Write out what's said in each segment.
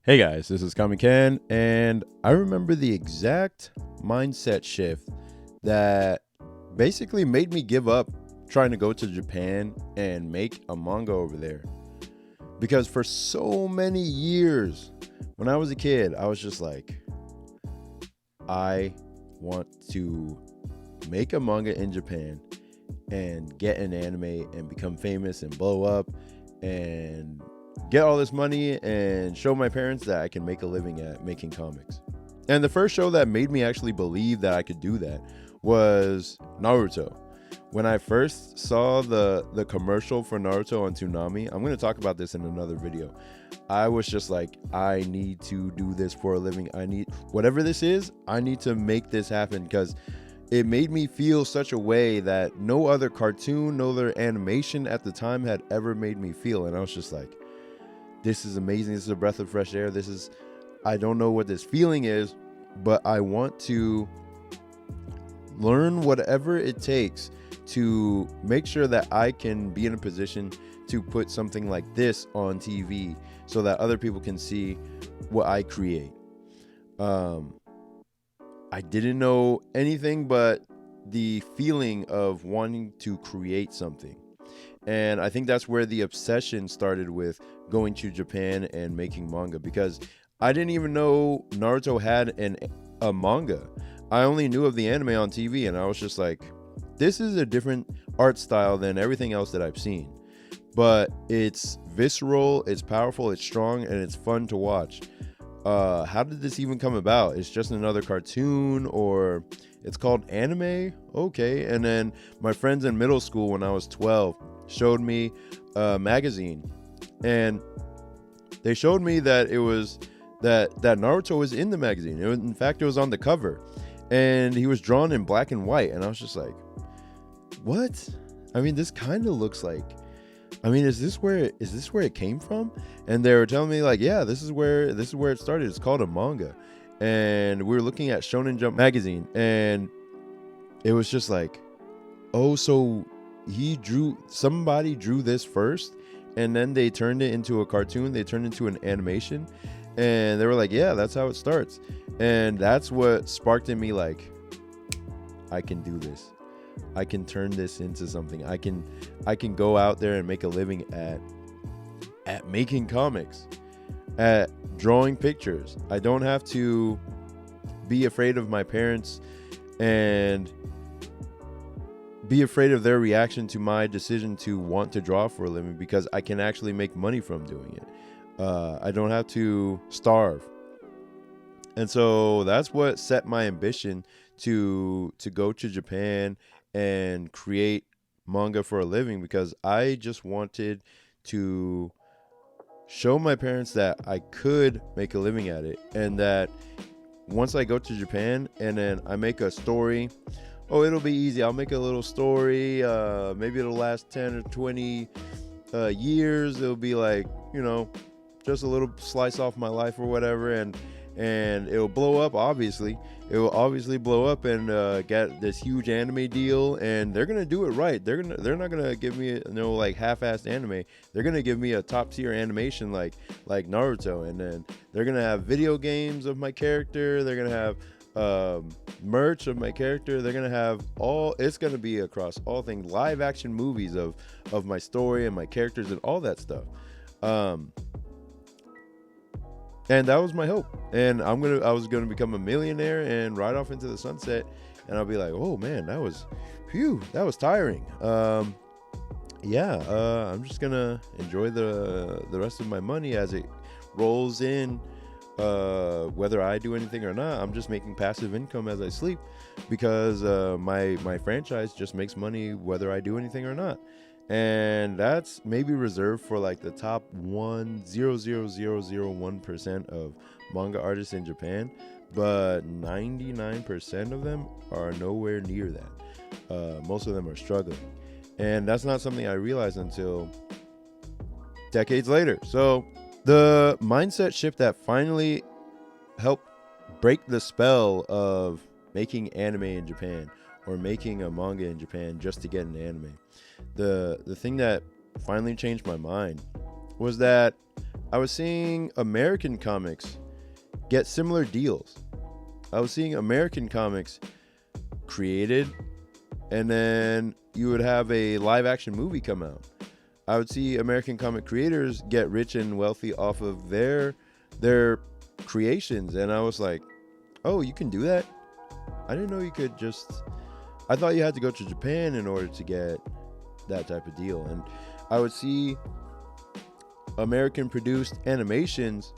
Hey guys, this is Kami Ken, and I remember the exact mindset shift that basically made me give up trying to go to Japan and make a manga over there. Because for so many years, when I was a kid, I was just like, I want to make a manga in Japan and get an anime and become famous and blow up and get all this money and show my parents that I can make a living at making comics. And the first show that made me actually believe that I could do that was Naruto. When I first saw the commercial for Naruto on Toonami, I'm going to talk about this in another video. I was just like, I need to do this for a living. I need, whatever this is, I need to make this happen, because it made me feel such a way that no other cartoon, no other animation at the time had ever made me feel. And I was just like, this is amazing. This is a breath of fresh air. I don't know what this feeling is, but I want to learn whatever it takes to make sure that I can be in a position to put something like this on TV so that other people can see what I create. I didn't know anything but the feeling of wanting to create something. And I think that's where the obsession started with going to Japan and making manga, because I didn't even know Naruto had a manga. I only knew of the anime on TV, and I was just like, this is a different art style than everything else that I've seen. But it's visceral, it's powerful, it's strong, and it's fun to watch. How did this even come about? It's just another cartoon, or it's called anime? Okay. And then my friends in middle school when I was 12 showed me a magazine, and they showed me that it was that Naruto was in the magazine. In fact, it was on the cover, and he was drawn in black and white. And I was just like, what? I mean, this kind of looks like, I mean, is this where it came from? And they were telling me like, yeah, this is where it started. It's called a manga. And we were looking at Shonen Jump magazine, and it was just like, oh, so somebody drew this first, and then they turned it into a cartoon, they turned it into an animation, and they were like, yeah, that's how it starts. And that's what sparked in me, like, I can do this. I can turn this into something. I can go out there and make a living at making comics, at drawing pictures. I don't have to be afraid of my parents and be afraid of their reaction to my decision to want to draw for a living, because I can actually make money from doing it. I don't have to starve. And so that's what set my ambition to go to Japan and create manga for a living, because I just wanted to show my parents that I could make a living at it, and that once I go to Japan and then I make a story, oh, it'll be easy. I'll make a little story. Maybe it'll last 10 or 20 years. It'll be like, just a little slice off my life or whatever. And it'll blow up, obviously. It will obviously blow up and get this huge anime deal. And they're going to do it right. They're not going to give me, like half-assed anime. They're going to give me a top-tier animation like Naruto. And then they're going to have video games of my character. They're going to have merch of my character. They're gonna have it's gonna be across all things, live action movies of my story and my characters and all that stuff. And that was my hope. And I was gonna become a millionaire and ride off into the sunset, and I'll be like, oh man, that was tiring. I'm just gonna enjoy the rest of my money as it rolls in. Whether I do anything or not, I'm just making passive income as I sleep, because my franchise just makes money whether I do anything or not. And that's maybe reserved for like the top 0.00001% of manga artists in Japan, but 99% of them are nowhere near that. Most of them are struggling, and that's not something I realized until decades later. So the mindset shift that finally helped break the spell of making anime in Japan, or making a manga in Japan just to get an anime, the thing that finally changed my mind was that I was seeing American comics get similar deals. I was seeing American comics created, and then you would have a live action movie come out. I would see American comic creators get rich and wealthy off of their creations, and I was like, oh, you can do that? I didn't know you could just... I thought you had to go to Japan in order to get that type of deal. And I would see American produced animations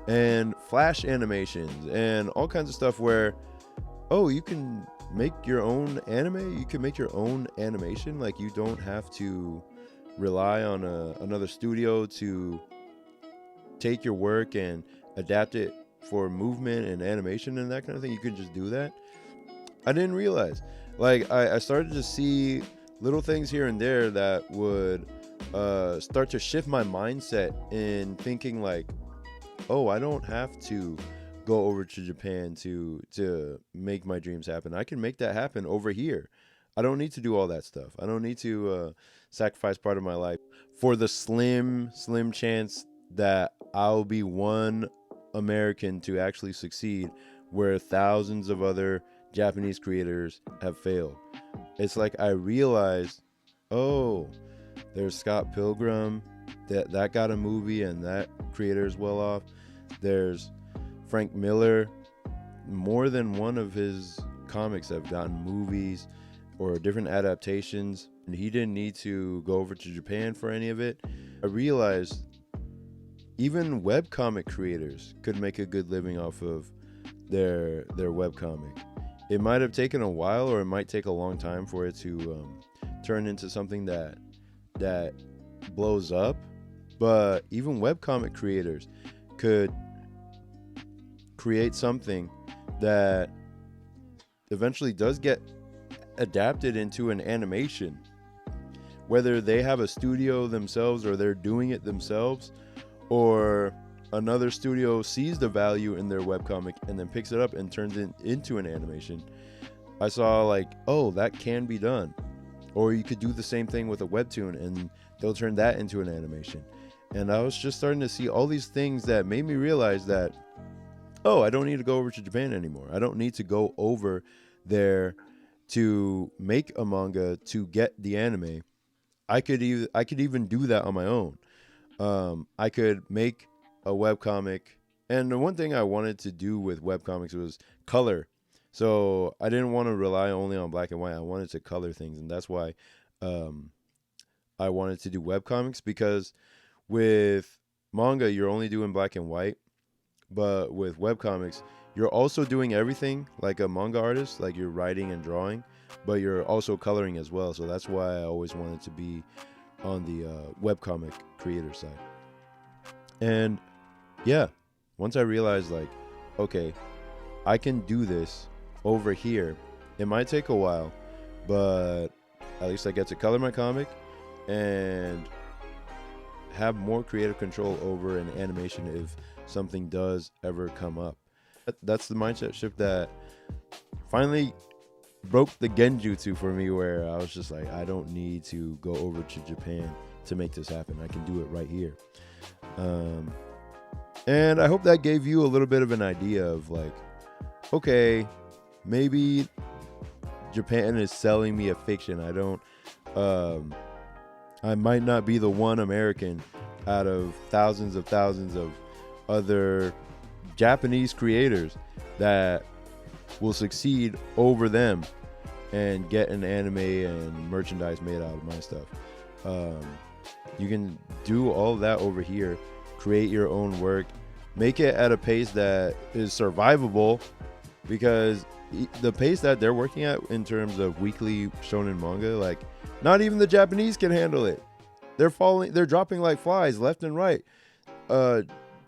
and flash animations and all kinds of stuff where, oh, you can make your own anime, you can make your own animation. Like, you don't have to rely on another studio to take your work and adapt it for movement and animation and that kind of thing. You could just do that. I didn't realize. Like, I started to see little things here and there that would start to shift my mindset in thinking like, oh, I don't have to go over to Japan to make my dreams happen. I can make that happen over here. I don't need to do all that stuff. I don't need to sacrifice part of my life for the slim chance that I'll be one American to actually succeed where thousands of other Japanese creators have failed. It's like I realized, oh, there's Scott Pilgrim, that got a movie and that creator is well off. There's Frank Miller, more than one of his comics have gotten movies or different adaptations, and he didn't need to go over to Japan for any of it. I realized even webcomic creators could make a good living off of their webcomic. It might have taken a while, or it might take a long time for it to turn into something that blows up, but even webcomic creators could create something that eventually does get adapted into an animation, whether they have a studio themselves or they're doing it themselves, or another studio sees the value in their webcomic and then picks it up and turns it into an animation. I saw like, oh, that can be done. Or you could do the same thing with a webtoon and they'll turn that into an animation. And I was just starting to see all these things that made me realize that, oh, I don't need to go over to Japan anymore. I don't need to go over there to make a manga to get the anime. I could even do that on my own. I could make a webcomic, and the one thing I wanted to do with webcomics was color. So I didn't want to rely only on black and white. I wanted to color things, and that's why I wanted to do webcomics, because with manga you're only doing black and white, but with webcomics you're also doing everything like a manga artist, like you're writing and drawing, but you're also coloring as well. So that's why I always wanted to be on the webcomic creator side. And yeah, once I realized like, okay, I can do this over here. It might take a while, but at least I get to color my comic and have more creative control over an animation if something does ever come up. That's the mindset shift that finally broke the genjutsu for me, where I was just like, I don't need to go over to Japan to make this happen. I can do it right here. And I hope that gave you a little bit of an idea of like, okay, maybe Japan is selling me a fiction. I might not be the one American out of thousands of other Japanese creators that will succeed over them and get an anime and merchandise made out of my stuff. You can do all that over here, create your own work, make it at a pace that is survivable, because the pace that they're working at in terms of weekly shonen manga, like not even the Japanese can handle it. They're dropping like flies left and right,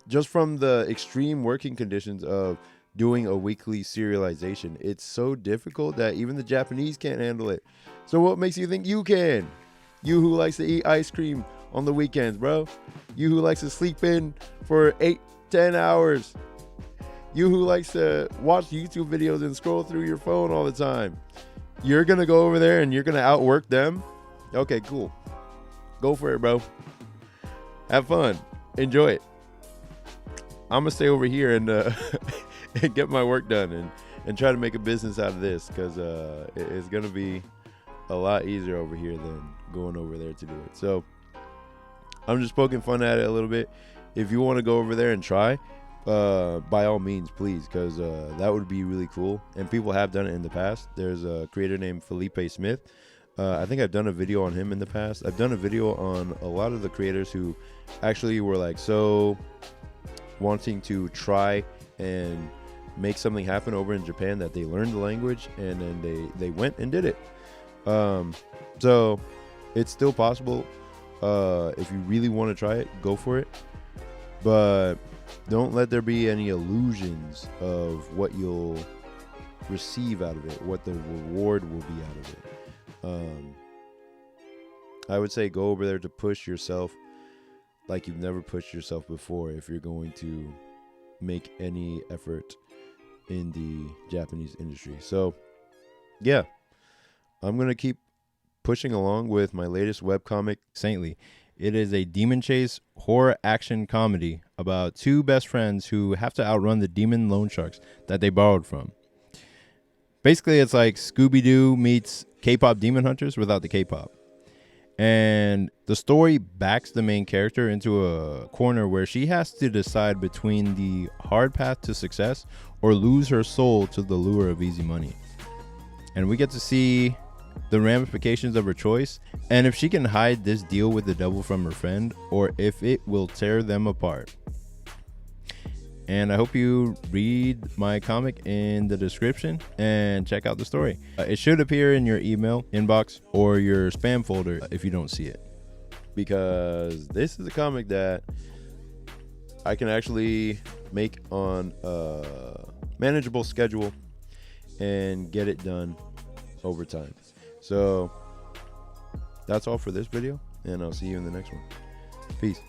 just from the extreme working conditions of doing a weekly serialization. It's so difficult that even the Japanese can't handle it. So what makes you think you can? You who likes to eat ice cream on the weekends, bro. You who likes to sleep in for 8-10 hours. You who likes to watch YouTube videos and scroll through your phone all the time. You're going to go over there and you're going to outwork them? Okay, cool. Go for it, bro. Have fun. Enjoy it. I'm gonna stay over here and and get my work done and try to make a business out of this, because it's gonna be a lot easier over here than going over there to do it. So I'm just poking fun at it a little bit. If you want to go over there and try, by all means, please, because that would be really cool. And people have done it in the past. There's a creator named Felipe Smith. I think I've done a video on him in the past. I've done a video on a lot of the creators who actually were like so wanting to try and make something happen over in Japan that they learned the language and then they went and did it. So it's still possible. If you really want to try it, go for it. But don't let there be any illusions of what you'll receive out of it, what the reward will be out of it. I would say go over there to push yourself like you've never pushed yourself before if you're going to make any effort in the Japanese industry. So yeah, I'm going to keep pushing along with my latest webcomic, Saintly. It is a demon chase horror action comedy about two best friends who have to outrun the demon loan sharks that they borrowed from. Basically, it's like Scooby-Doo meets K-pop Demon Hunters without the K-pop. And the story backs the main character into a corner where she has to decide between the hard path to success or lose her soul to the lure of easy money. And we get to see the ramifications of her choice, and if she can hide this deal with the devil from her friend, or if it will tear them apart. And I hope you read my comic in the description and check out the story. It should appear in your email inbox or your spam folder if you don't see it, because this is a comic that I can actually make on a manageable schedule and get it done over time. So that's all for this video, and I'll see you in the next one. Peace.